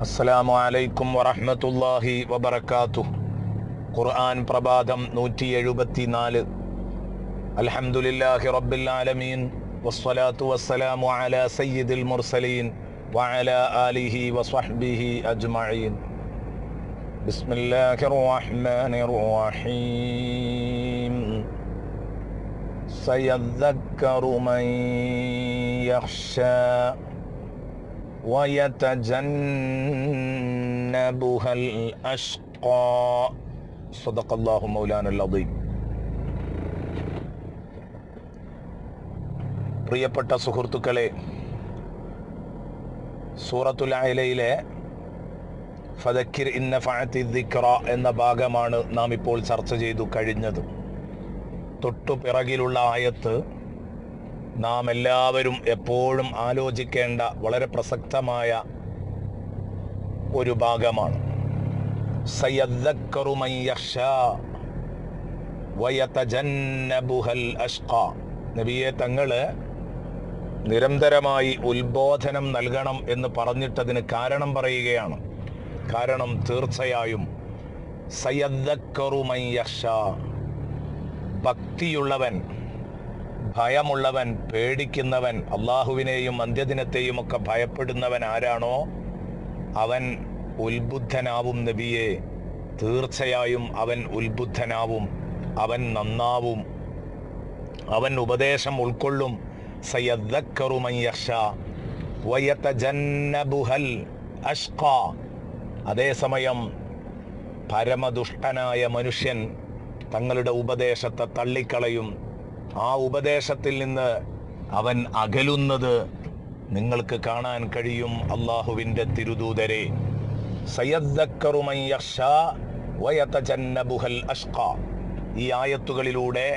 അസ്സലാമു അലൈക്കും വറഹ്മത്തുള്ളാഹി വബറകാതുഹു. ഖുർആൻ പ്രഭാതം 174. അൽഹംദുലില്ലാഹി റബ്ബിൽ ആലമീൻ വസ്സലാത്തു വസ്സലാമു അലാ സയ്യിദിൽ മുർസലീൻ വഅലാ ആലിഹി വസ്വഹ്ബിഹി അജ്മഈൻ. ബിസ്മില്ലാഹിർ റഹ്മാനിർ റഹീം. സയദ്ദക്കറു മൻ യഖ്ശാ ويتجنبها الأشقى صدق الله مولانا العظيم. പ്രിയപ്പെട്ട സുഹൃത്തുക്കളെ, സൂറത്തുൽ അഅലയിലെ ഫദക്കിർ ഇൻ നഫഅത്തി ദിക്റ എന്ന ഭാഗമാണ് നാം ഇപ്പോൾ ചർച്ച ചെയ്തു കഴിഞ്ഞത്. തൊട്ടു പിറകിലുള്ള ആയത്ത് നാം എല്ലാവരും എപ്പോഴും ആലോചിക്കേണ്ട വളരെ പ്രസക്തമായ ഒരു ഭാഗമാണ്. സയദ്ദക്കറു മൻ യഖ്ശാ വയതജന്നബുഹൽ അഷ്ഖാ. നബിയെ തങ്ങള് നിരന്തരമായി ഉത്ബോധനം നൽകണം എന്ന് പറഞ്ഞിട്ടതിന് കാരണം പറയുകയാണ്. കാരണം തീർച്ചയായും സയദ്ദക്കറു മൻ യഖ്ശാ, ഭക്തിയുള്ളവൻ, ഭയമുള്ളവൻ, പേടിക്കുന്നവൻ, അള്ളാഹുവിനെയും അന്ത്യദിനത്തെയും ഒക്കെ ഭയപ്പെടുന്നവൻ ആരാണോ അവൻ ഉത്ബുദ്ധനാവും. നബിയെ, തീർച്ചയായും അവൻ ഉത്ബുദ്ധനാവും, അവൻ നന്നാവും, അവൻ ഉപദേശം ഉൾക്കൊള്ളും. സയദ്ദക്കറു മൻ യഖ്ശാ വയതജന്നബുഹൽ അഷ്ഖാ. അതേസമയം പരമദുഷ്ടനായ മനുഷ്യൻ തങ്ങളുടെ ഉപദേശത്തെ തള്ളിക്കളയും. ആ ഉപദേശത്തിൽ നിന്ന് അവൻ അകലുന്നത് നിങ്ങൾക്ക് കാണാൻ കഴിയും. അള്ളാഹുവിൻ്റെ തിരുദൂതരെ, സയദ്ദക്കറു മൻ യഖ്ശാ വയതജന്നബുഹൽ അഷ്ഖാ. ഈ ആയത്തുകളിലൂടെ,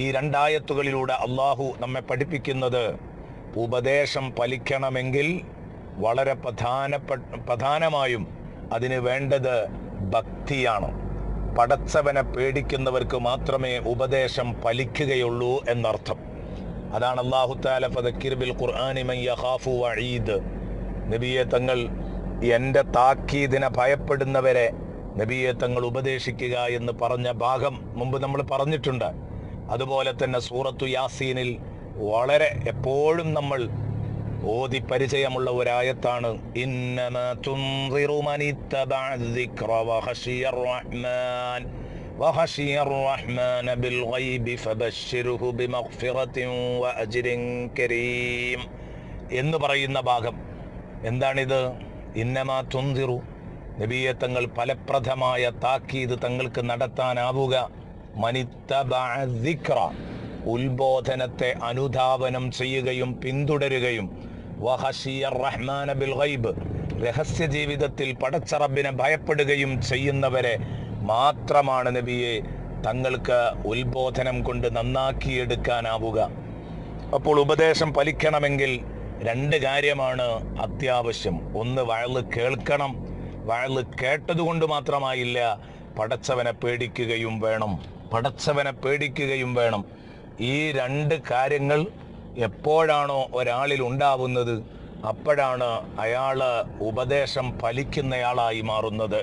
ഈ രണ്ടായത്തുകളിലൂടെ അള്ളാഹു നമ്മെ പഠിപ്പിക്കുന്നത്, ഉപദേശം ഫലിക്കണമെങ്കിൽ വളരെ പ്രധാനമായും അതിന് വേണ്ടത് ഭക്തിയാണ്. പടച്ചവനെ പേടിക്കുന്നവർക്ക് മാത്രമേ ഉപദേശം ഫലിക്കുകയുള്ളൂ എന്നർത്ഥം. അതാണ് അല്ലാഹു തആല ഫദക്കിർ ബിൽ ഖുർആനി മൻ യഖാഫു വഈദ്. നബിയെ തങ്ങൾ എൻ്റെ താക്കീദിനെ ഭയപ്പെടുന്നവരെ നബിയെ തങ്ങൾ ഉപദേശിക്കുക എന്ന് പറഞ്ഞ ഭാഗം മുമ്പ് നമ്മൾ പറഞ്ഞിട്ടുണ്ട്. അതുപോലെ തന്നെ സൂറത്തു യാസീനിൽ വളരെ എപ്പോഴും നമ്മൾ ഓതി പരിചയമുള്ള ഒരായത്താണ് ഇന്നമാ തുൻസിറു മനിത്തബഅ ദിക്റ വഖശിയർ റഹ്മാൻ ബിൽ ഗൈബി ഫബശ്ശിർഹു ബിമഗ്ഫിറത്തിൻ വഅജ്രിൻ കരീം എന്ന് പറയുന്ന ഭാഗം. എന്താണിത്? ഇന്നമാ തുൻസിറു, നബിയെ തങ്ങൾ ഫലപ്രദമായ താക്കീത് തങ്ങൾക്ക് നടത്താനാവുക. മനിത്തബഅ ദിക്റ, ഉത്ബോധനത്തെ അനുധാവനം ചെയ്യുകയും പിന്തുടരുകയും, വഖശിയർ റഹ്മാന ബിൽ ഗൈബ്, രഹസ്യ ജീവിതത്തിൽ പടച്ച റബ്ബിനെ ഭയപ്പെടുകയും ചെയ്യുന്നവരെ മാത്രമാണ് നബിയെ തങ്ങൾക്ക് ഉത്ബോധനം കൊണ്ട് നന്നാക്കിയെടുക്കാനാവുക. അപ്പോൾ ഉപദേശം ഫലിക്കണമെങ്കിൽ രണ്ട് കാര്യമാണ് അത്യാവശ്യം. ഒന്ന്, വഅള് കേൾക്കണം. വഅള് കേട്ടതുകൊണ്ട് മാത്രമായില്ല, പടച്ചവനെ പേടിക്കുകയും വേണം. ഈ രണ്ട് കാര്യങ്ങൾ എപ്പോഴാണോ ഒരാളിൽ ഉണ്ടാവുന്നത് അപ്പോഴാണ് അയാൾ ഉപദേശം ഫലിക്കുന്നയാളായി മാറുന്നത്.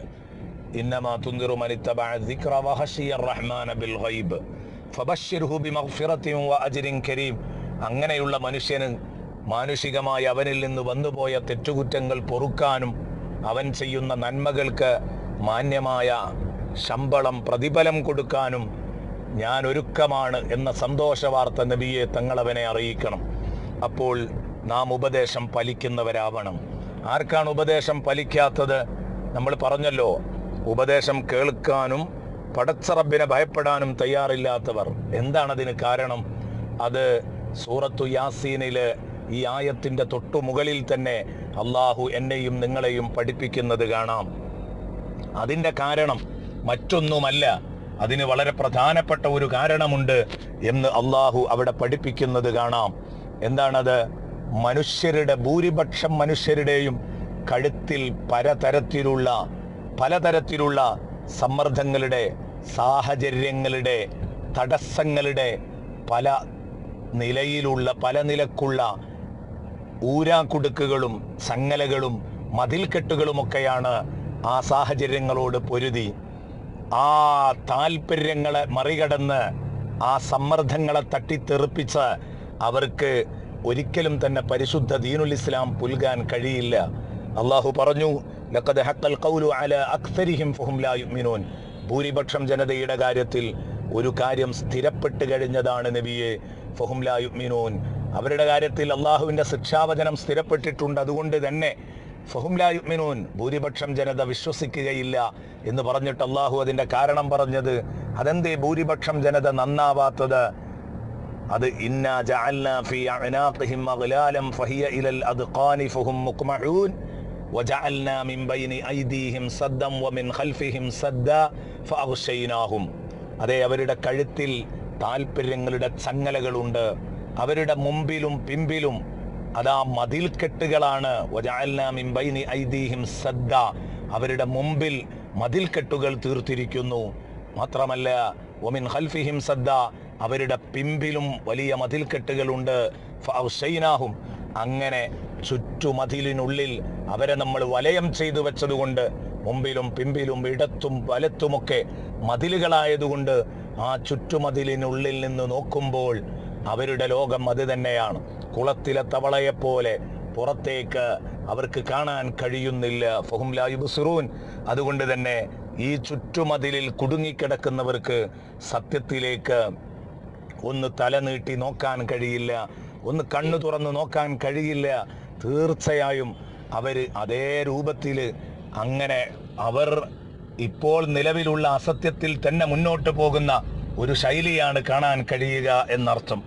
ഇന്നമാ തുൻദിറു മനിത്തബഅ ദിക്റ വഖശിയർ റഹ്മാന ബിൽ ഗൈബ് ഫബശ്ശിർഹു ബിമഗ്ഫിറത്തിൻ വഅജ്രിൻ കരീം. അങ്ങനെയുള്ള മനുഷ്യന് മാനുഷികമായി അവനിൽ നിന്ന് വന്നുപോയ തെറ്റുകുറ്റങ്ങൾ പൊറുക്കാനും അവൻ ചെയ്യുന്ന നന്മകൾക്ക് മാന്യമായ ശമ്പളം, പ്രതിഫലം കൊടുക്കാനും ഞാൻ ഒരുക്കമാണ് എന്ന സന്തോഷ വാർത്ത നബിയെ തങ്ങളവനെ അറിയിക്കണം. അപ്പോൾ നാം ഉപദേശം ഫലിക്കുന്നവരാവണം. ആർക്കാണ് ഉപദേശം ഫലിക്കാത്തത്? നമ്മൾ പറഞ്ഞല്ലോ, ഉപദേശം കേൾക്കാനും പടച്ച റബ്ബിനെ ഭയപ്പെടാനും തയ്യാറില്ലാത്തവർ. എന്താണതിന് കാരണം? അത് സൂറത്തു യാസീനില് ഈ ആയത്തിൻ്റെ തൊട്ടു മുകളിൽ തന്നെ അള്ളാഹു എന്നെയും നിങ്ങളെയും പഠിപ്പിക്കുന്നത് കാണാം. അതിൻ്റെ കാരണം മറ്റൊന്നുമല്ല, അതിന് വളരെ പ്രധാനപ്പെട്ട ഒരു കാരണമുണ്ട് എന്ന് അള്ളാഹു അവിടെ പഠിപ്പിക്കുന്നത് കാണാം. എന്താണത്? ഭൂരിപക്ഷം മനുഷ്യരുടെയും കഴുത്തിൽ പലതരത്തിലുള്ള സമ്മർദ്ദങ്ങളുടെ, സാഹചര്യങ്ങളുടെ, തടസ്സങ്ങളുടെ, പല നിലക്കുള്ള ഊരാക്കുടുക്കുകളും ചങ്ങലകളും മതിൽക്കെട്ടുകളുമൊക്കെയാണ് ആ സാഹചര്യങ്ങളോട് പൊരുതി ആ താല്പര്യങ്ങളെ മറികടന്ന് ആ സമ്മർദ്ദങ്ങളെ തട്ടിത്തെറിപ്പിച്ച് അവർക്ക് ഒരിക്കലും തന്നെ പരിശുദ്ധ ദീനുൽ ഇസ്ലാം പുൽകാൻ കഴിയില്ല. അള്ളാഹു പറഞ്ഞു, ലഖദ് ഹഖൽ ഖൗലു അലാ അക്സരിഹിം ഫഹും ലാ യുഅ്മിനൂൻ. ഭൂരിപക്ഷം ജനതയുടെ കാര്യത്തിൽ ഒരു കാര്യം സ്ഥിരപ്പെട്ട് കഴിഞ്ഞതാണ് നബിയെ, ഫഹും ലാ യുഅ്മിനൂൻ. അവരുടെ കാര്യത്തിൽ അള്ളാഹുവിൻ്റെ ശിക്ഷാവചനം സ്ഥിരപ്പെട്ടിട്ടുണ്ട്. അതുകൊണ്ട് തന്നെ ഫഹും ലാ യുഅ്മിനൂൻ, ഭൂരിപക്ഷം ജനത വിശ്വസിക്കുകയില്ല എന്ന് പറഞ്ഞിട്ട് അള്ളാഹു അതിൻ്റെ കാരണം പറഞ്ഞത്, അതെന്തേ ഭൂരിപക്ഷം ജനത നന്നാവാത്തത്? അത് ഇന്നാ ജഅൽനാ ഫീ അഅനാഖിഹിം അഗ്ലാലൻ ഫഹിയ ഇലൽ അദ്ഖാനി ഫഹും മുഖ്മഊൻ വജഅൽനാ മിൻ ബൈനി ഐദീഹിം സദ്ദൻ വമിൻ ഖൽഫിഹിം സദ്ദ ഫഅഗ്ശൈനാഹും. അതേ, അവരുടെ കഴുത്തിൽ താല്പര്യങ്ങളുടെ ചങ്ങലകളുണ്ട്, അവരുടെ മുമ്പിലും പിമ്പിലും അതാ മതിൽക്കെട്ടുകളാണ്. വജഅൽനാ മിൻ ബൈനി ഐദീഹിം സദ്ദ, അവരുടെ മുമ്പിൽ മതിൽക്കെട്ടുകൾ തീർത്തിരിക്കുന്നു. മാത്രമല്ല വമിൻ ഖൽഫിഹിം സദ്ദ, അവരുടെ പിമ്പിലും വലിയ മതിൽക്കെട്ടുകളുണ്ട്. ഫഅഗ്ശൈനാഹും, അങ്ങനെ ചുറ്റുമതിലിനുള്ളിൽ അവരെ നമ്മൾ വലയം ചെയ്തു വെച്ചതുകൊണ്ട്, മുമ്പിലും പിമ്പിലും ഇടത്തും വലത്തുമൊക്കെ മതിലുകളായതുകൊണ്ട് ആ ചുറ്റുമതിലിനുള്ളിൽ നിന്ന് നോക്കുമ്പോൾ അവരുടെ ലോകം അത് തന്നെയാണ്. കുളത്തിലെ തവളയെപ്പോലെ പുറത്തേക്ക് അവർക്ക് കാണാൻ കഴിയുന്നില്ല. ഫഹും ലാ യുബ്സിറൂൻ. അതുകൊണ്ട് തന്നെ ഈ ചുറ്റുമതിലിൽ കുടുങ്ങിക്കിടക്കുന്നവർക്ക് സത്യത്തിലേക്ക് ഒന്ന് തല നീട്ടി നോക്കാൻ കഴിയില്ല, ഒന്ന് കണ്ണു തുറന്ന് നോക്കാൻ കഴിയില്ല. തീർച്ചയായും അവർ അതേ രൂപത്തിൽ അങ്ങനെ അവർ ഇപ്പോൾ നിലവിലുള്ള അസത്യത്തിൽ തന്നെ മുന്നോട്ട് പോകുന്ന ഒരു ശൈലിയാണ് കാണാൻ കഴിയുക എന്നർത്ഥം.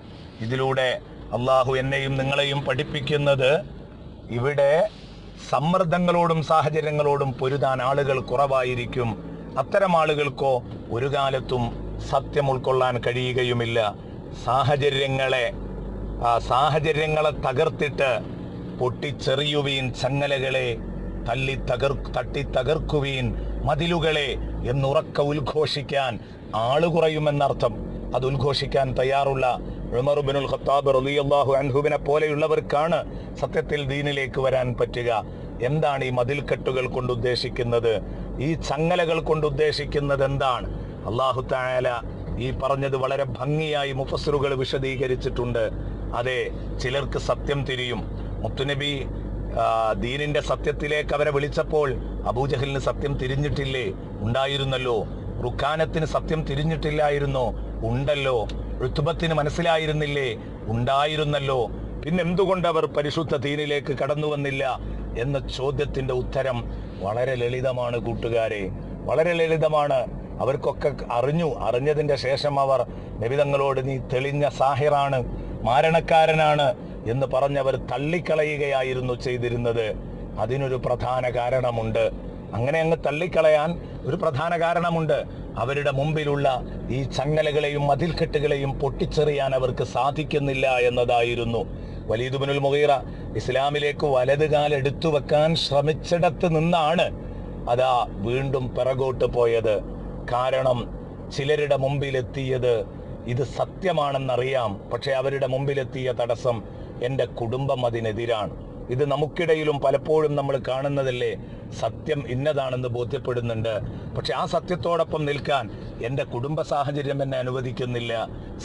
ഇതിലൂടെ അള്ളാഹു എന്നെയും നിങ്ങളെയും പഠിപ്പിക്കുന്നത്, ഇവിടെ സമ്മർദ്ദങ്ങളോടും സാഹചര്യങ്ങളോടും പൊരുതാൻ ആളുകൾ കുറവായിരിക്കും. അത്തരം ആളുകൾക്കോ ഒരു കാലത്തും സത്യം ഉൾക്കൊള്ളാൻ കഴിയുകയുമില്ല. സാഹചര്യങ്ങളെ തകർത്തിട്ട് പൊട്ടിച്ചെറിയുവീൻ ചങ്ങലകളെ, തട്ടി തകർക്കുവീൻ മതിലുകളെ എന്നുറക്ക ഉദ്ഘോഷിക്കാൻ ആള് കുറയുമെന്നർത്ഥം. അത് ഉദ്ഘോഷിക്കാൻ തയ്യാറുള്ള ഉമർ ഇബ്നുൽ ഖത്താബ് റളിയല്ലാഹു അൻഹുവിനെ പോലെയുള്ളവർക്കാണ് സത്യത്തിൽ ദീനിലേക്ക് വരാൻ പറ്റുക. എന്താണ് ഈ മതിൽക്കെട്ടുകൾ കൊണ്ട് ഉദ്ദേശിക്കുന്നത്? ഈ ചങ്ങലകൾ കൊണ്ട് ഉദ്ദേശിക്കുന്നത് എന്താണ്? അല്ലാഹു തആല ഈ പറഞ്ഞത് വളരെ ഭംഗിയായി മുഫസ്സിറുകൾ വിശദീകരിച്ചിട്ടുണ്ട്. അതെ, ചിലർക്ക് സത്യം തിരിയും. മുത്തുനബി ദീനിന്റെ സത്യത്തിലേക്ക് അവരെ വിളിച്ചപ്പോൾ അബൂജഹലിന് സത്യം തിരിഞ്ഞിട്ടില്ലേ? ഉണ്ടായിരുന്നല്ലോ. റുക്കാനത്തിന് സത്യം തിരിഞ്ഞിട്ടില്ലായിരുന്നോ? ഉണ്ടല്ലോ. ഋതുബത്തിന് മനസ്സിലായിരുന്നില്ലേ? ഉണ്ടായിരുന്നല്ലോ. പിന്നെന്തുകൊണ്ട് അവർ പരിശുദ്ധ ദീനിലേക്ക് കടന്നു വന്നില്ല എന്ന ചോദ്യത്തിന്റെ ഉത്തരം വളരെ ലളിതമാണ് കൂട്ടുകാരെ, വളരെ ലളിതമാണ്. അവർക്കൊക്കെ അറിഞ്ഞതിന്റെ ശേഷം അവർ നബിതങ്ങളോട് നീ തെളിഞ്ഞ സാഹിറാണ്, മാരണക്കാരനാണ് എന്ന് പറഞ്ഞവർ തള്ളിക്കളയുകയായിരുന്നു ചെയ്തിരുന്നത്. അതിനൊരു പ്രധാന കാരണമുണ്ട്. അങ്ങനെ അങ്ങ് തള്ളിക്കളയാൻ ഒരു പ്രധാന കാരണമുണ്ട്. അവരുടെ മുമ്പിലുള്ള ഈ ചങ്ങലകളെയും മതിൽക്കെട്ടുകളെയും പൊട്ടിച്ചെറിയാൻ അവർക്ക് സാധിക്കുന്നില്ല എന്നതായിരുന്നു. വലീദ് ഇബ്നുൽ മുഗീറ ഇസ്ലാമിലേക്ക് വലതുകാൽ എടുത്തു വെക്കാൻ ശ്രമിച്ചിടത്ത് നിന്നാണ് അതാ വീണ്ടും പിറകോട്ട് പോയത്. കാരണം ചിലരുടെ മുമ്പിലെത്തിയത് ഇത് സത്യമാണെന്നറിയാം, പക്ഷെ അവരുടെ മുമ്പിലെത്തിയ തടസ്സം എൻ്റെ കുടുംബം അതിനെതിരാണ്. ഇത് നമുക്കിടയിലും പലപ്പോഴും നമ്മൾ കാണുന്നതല്ലേ. സത്യം ഇന്നതാണെന്ന് ബോധ്യപ്പെടുന്നുണ്ട്, പക്ഷെ ആ സത്യത്തോടൊപ്പം നിൽക്കാൻ എൻ്റെ കുടുംബ സാഹചര്യം എന്നെ അനുവദിക്കുന്നില്ല.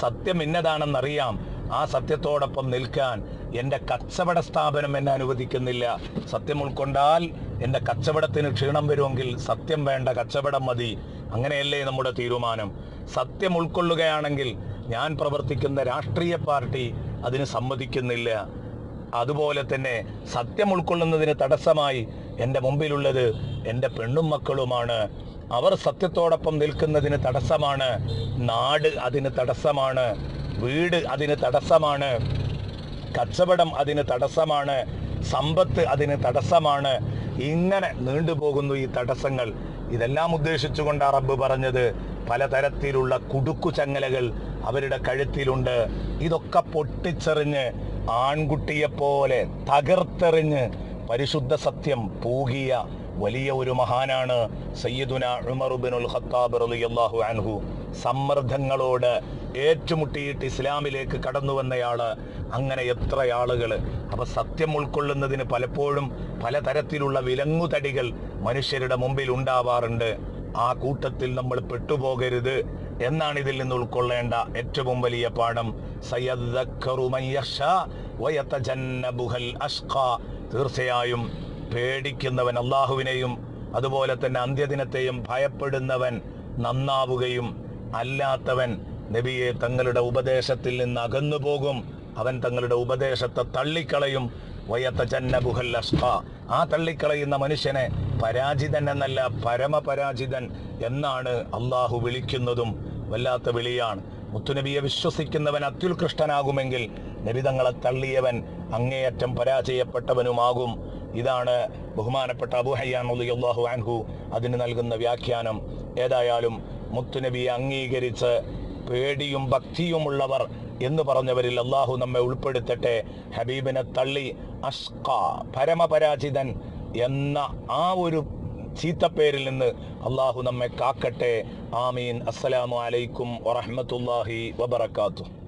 സത്യം ഇന്നതാണെന്നറിയാം, ആ സത്യത്തോടൊപ്പം നിൽക്കാൻ എൻ്റെ കച്ചവട സ്ഥാപനം എന്നെ അനുവദിക്കുന്നില്ല. സത്യം ഉൾക്കൊണ്ടാൽ എൻ്റെ കച്ചവടത്തിന് ക്ഷീണം വരുമെങ്കിൽ സത്യം വേണ്ട, കച്ചവടം മതി. അങ്ങനെയല്ലേ നമ്മുടെ തീരുമാനം? സത്യം ഉൾക്കൊള്ളുകയാണെങ്കിൽ ഞാൻ പ്രവർത്തിക്കുന്ന രാഷ്ട്രീയ പാർട്ടി അതിന് സമ്മതിക്കുന്നില്ല. അതുപോലെ തന്നെ സത്യം ഉൾക്കൊള്ളുന്നതിന് തടസ്സമായി എൻ്റെ മുമ്പിലുള്ളത് എൻ്റെ പെണ്ണും മക്കളുമാണ്. അവർ സത്യത്തോടൊപ്പം നിൽക്കുന്നതിന് തടസ്സമാണ്. നാട് അതിന് തടസ്സമാണ്, വീട് അതിന് തടസ്സമാണ്, കച്ചവടം അതിന് തടസ്സമാണ്, സമ്പത്ത് അതിന് തടസ്സമാണ്. ഇങ്ങനെ നീണ്ടുപോകുന്നു ഈ തടസ്സങ്ങൾ. ഇതെല്ലാം ഉദ്ദേശിച്ചുകൊണ്ട് റബ്ബ് പറഞ്ഞത് പലതരത്തിലുള്ള കുടുക്കു ചങ്ങലകൾ അവരുടെ കഴുത്തിലുണ്ട്. ഇതൊക്കെ പൊട്ടിച്ചെറിഞ്ഞ് ആൺകുട്ടിയെപ്പോലെ തകർത്തെറിഞ്ഞ് പരിശുദ്ധ സത്യം പൂകിയ വലിയ ഒരു മഹാനാണ് സയ്യിദുന ഉമർ ഇബ്നുൽ ഖത്താബ് റളിയല്ലാഹു അൻഹു. സമ്മർദ്ദങ്ങളോട് ഏറ്റുമുട്ടിയിട്ട് ഇസ്ലാമിലേക്ക് കടന്നു വന്നയാള്, അങ്ങനെ എത്ര ആളുകൾ. അപ്പൊ സത്യം ഉൾക്കൊള്ളുന്നതിന് പലപ്പോഴും പലതരത്തിലുള്ള വിലങ്ങുതടികൾ മനുഷ്യരുടെ മുമ്പിൽ ഉണ്ടാവാറുണ്ട്. ആ കൂട്ടത്തിൽ നമ്മൾ പെട്ടുപോകരുത് എന്നാണ് ഇതിൽ നിന്ന് ഉൾക്കൊള്ളേണ്ട ഏറ്റവും വലിയ പാഠം. സയദ്ദക്കറു മൻ യഖ്ശാ വയതജന്നബുഹൽ അഷ്ഖാ. തീർച്ചയായും പേടിക്കുന്നവൻ, അള്ളാഹുവിനെയും അതുപോലെ തന്നെ അന്ത്യദിനത്തെയും ഭയപ്പെടുന്നവൻ നന്നാവുകയും അല്ലാത്തവൻ നബിയെ തങ്ങളുടെ ഉപദേശത്തിൽ നിന്ന് അകന്നു പോകും. അവൻ തങ്ങളുടെ ഉപദേശത്തെ തള്ളിക്കളയും. വയതജന്നബുഹൽ അഷ്ഖാ. ആ തള്ളിക്കളയുന്ന മനുഷ്യനെ പരാജിതൻ എന്നല്ല, പരമപരാജിതൻ എന്നാണ് അള്ളാഹു വിളിക്കുന്നതും. വല്ലാത്ത വിളിയാണ്. മുത്തുനബിയെ വിശ്വസിക്കുന്നവൻ അത്യുത്കൃഷ്ടനാകുമെങ്കിൽ നബി തങ്ങളെ തള്ളിയവൻ അങ്ങേയറ്റം പരാജയപ്പെട്ടവനുമാകും. ഇതാണ് ബഹുമാനപ്പെട്ട അബൂ ഹയ്യാൻ റളിയല്ലാഹു അൻഹു അതിന് നൽകുന്ന വ്യാഖ്യാനം. ഏതായാലും മുത്തുനബിയെ അംഗീകരിച്ച് പേടിയും ഭക്തിയുമുള്ളവർ എന്ന് പറഞ്ഞവരിൽ അള്ളാഹു നമ്മെ ഉൾപ്പെടുത്തട്ടെ. ഹബീബിനെ തള്ളി അഷ്ഖാ, പരമപരാജിതൻ എന്ന ആ ഒരു ചീത്തപ്പേരിൽ നിന്ന് അള്ളാഹു നമ്മെ കാക്കട്ടെ. ആമീൻ. അസ്സലാമു അലൈക്കും വറഹ്മത്തുള്ളാഹി വബറകാതുഹു.